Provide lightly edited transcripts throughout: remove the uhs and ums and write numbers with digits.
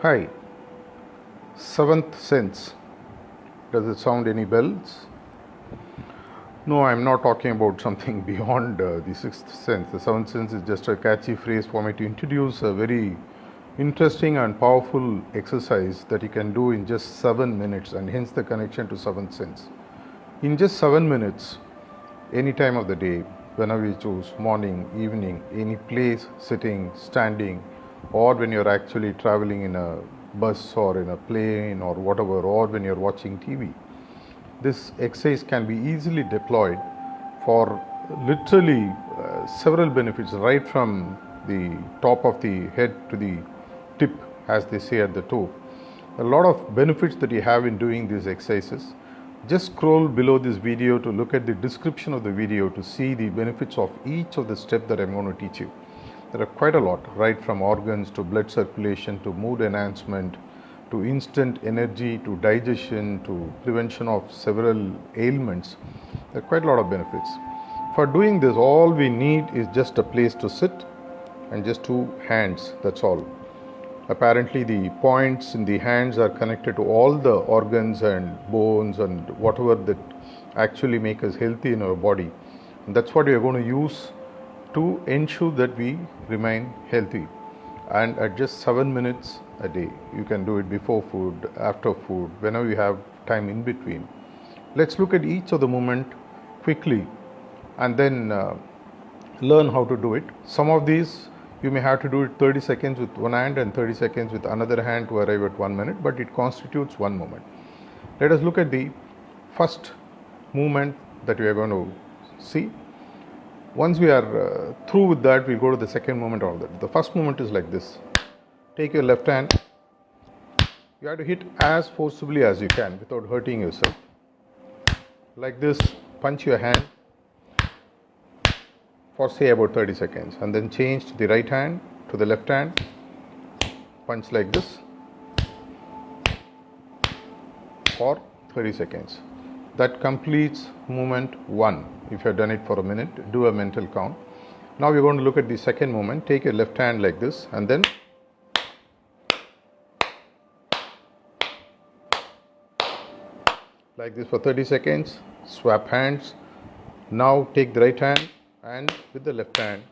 Hi, seventh sense. Does it sound any bells? No, I'm not talking about something beyond the sixth sense. The seventh sense is just a catchy phrase for me to introduce a very interesting and powerful exercise that you can do in just 7 minutes, and hence the connection to seventh sense. In just 7 minutes, any time of the day, whenever you choose, morning, evening, any place, sitting, standing, or when you're actually traveling in a bus or in a plane or whatever, or when you're watching TV. This exercise can be easily deployed for literally several benefits, right from the top of the head to the tip, as they say at the toe. A lot of benefits that you have in doing these exercises. Just scroll below this video to look at the description of the video to see the benefits of each of the steps that I'm going to teach you. There are quite a lot, right from organs to blood circulation to mood enhancement to instant energy to digestion to prevention of several ailments. There are quite a lot of benefits. For doing this, all we need is just a place to sit and just two hands, that's all. Apparently the points in the hands are connected to all the organs and bones and whatever that actually make us healthy in our body. And that's what we are going to use to ensure that we remain healthy. And at just 7 minutes a day, you can do it before food, after food, whenever you have time in between. Let's look at each of the movement quickly and then learn how to do it. Some of these you may have to do it 30 seconds with one hand and 30 seconds with another hand to arrive at 1 minute, but it constitutes one movement. Let us look at the first movement that we are going to see. Once we are through with that, we'll go to the second movement of that. The first movement is like this. Take your left hand. You have to hit as forcibly as you can without hurting yourself. Like this, punch your hand for say about 30 seconds, and then change to the right hand, to the left hand, punch like this for 30 seconds. That completes movement 1. If you have done it for a minute, do a mental count. Now we're going to look at the second movement. Take your left hand like this and then like this for 30 seconds. Swap hands. Now take the right hand and with the left hand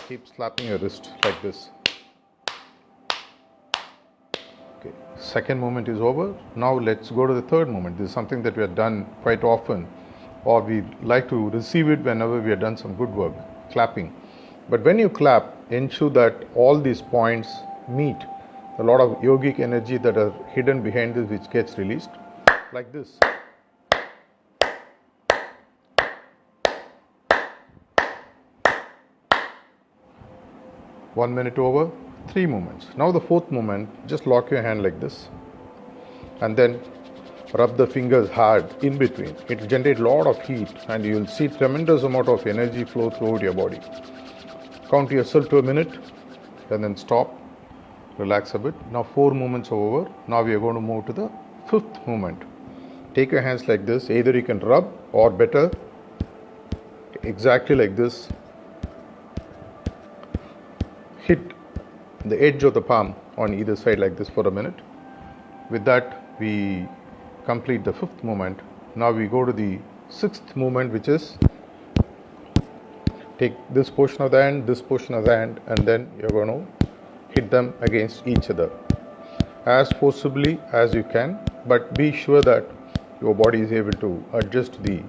keep slapping your wrist like this. Okay, second movement is over. Now let's go to the third movement. This is something that we have done quite often, or we like to receive it whenever we have done some good work, clapping. But when you clap, ensure that all these points meet. A lot of yogic energy that are hidden behind this which gets released like this. One minute over, 3 movements. Now the fourth movement, just lock your hand like this and then rub the fingers hard in between. It will generate a lot of heat and you will see tremendous amount of energy flow throughout your body. Count yourself to a minute and then stop, relax a bit. Now 4 movements are over. Now we are going to move to the fifth movement. Take your hands like this. Either you can rub or better exactly like this. Hit the edge of the palm on either side like this for a minute. With that, we complete the fifth movement. Now we go to the sixth movement, which is take this portion of the hand, this portion of the hand, and then you're going to hit them against each other as forcibly as you can, but be sure that your body is able to adjust the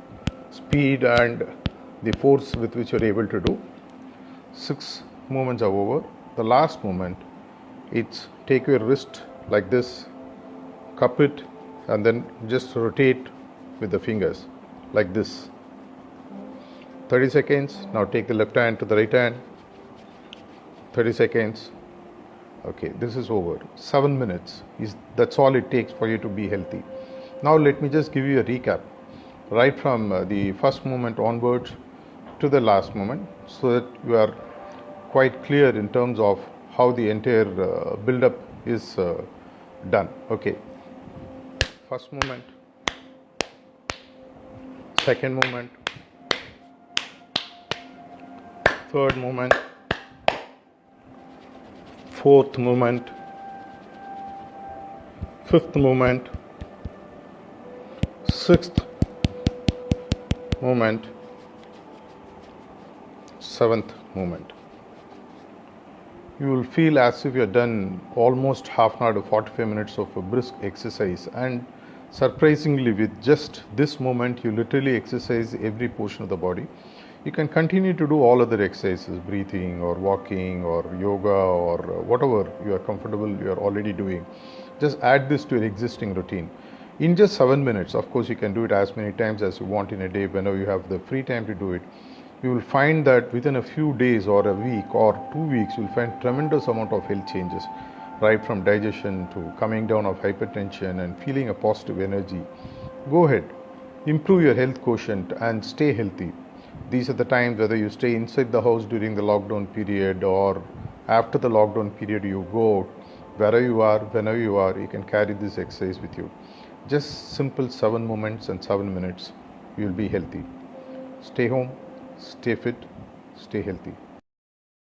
speed and the force with which you're able to do. 6 movements are over. The last movement, it's take your wrist like this, cup it, and then just rotate with the fingers like this. 30 seconds. Now take the left hand to the right hand. 30 seconds. Okay, this is over. 7 minutes. That's all it takes for you to be healthy. Now let me just give you a recap right from the first movement onwards to the last moment, so that you are quite clear in terms of how the entire build-up is done. Okay, first movement, second movement, third movement, fourth movement, fifth movement, sixth movement, seventh movement. You will feel as if you have done almost half an hour to 45 minutes of a brisk exercise, and surprisingly with just this movement you literally exercise every portion of the body. You can continue to do all other exercises, breathing or walking or yoga or whatever you are comfortable you are already doing. Just add this to your existing routine. In just 7 minutes, of course you can do it as many times as you want in a day whenever you have the free time to do it. You will find that within a few days or a week or 2 weeks, you will find tremendous amount of health changes, right from digestion to coming down of hypertension and feeling a positive energy. Go ahead, improve your health quotient and stay healthy. These are the times, whether you stay inside the house during the lockdown period or after the lockdown period, you go out, wherever you are, whenever you are, you can carry this exercise with you. Just simple 7 moments and 7 minutes, you will be healthy. Stay home, stay fit, stay healthy.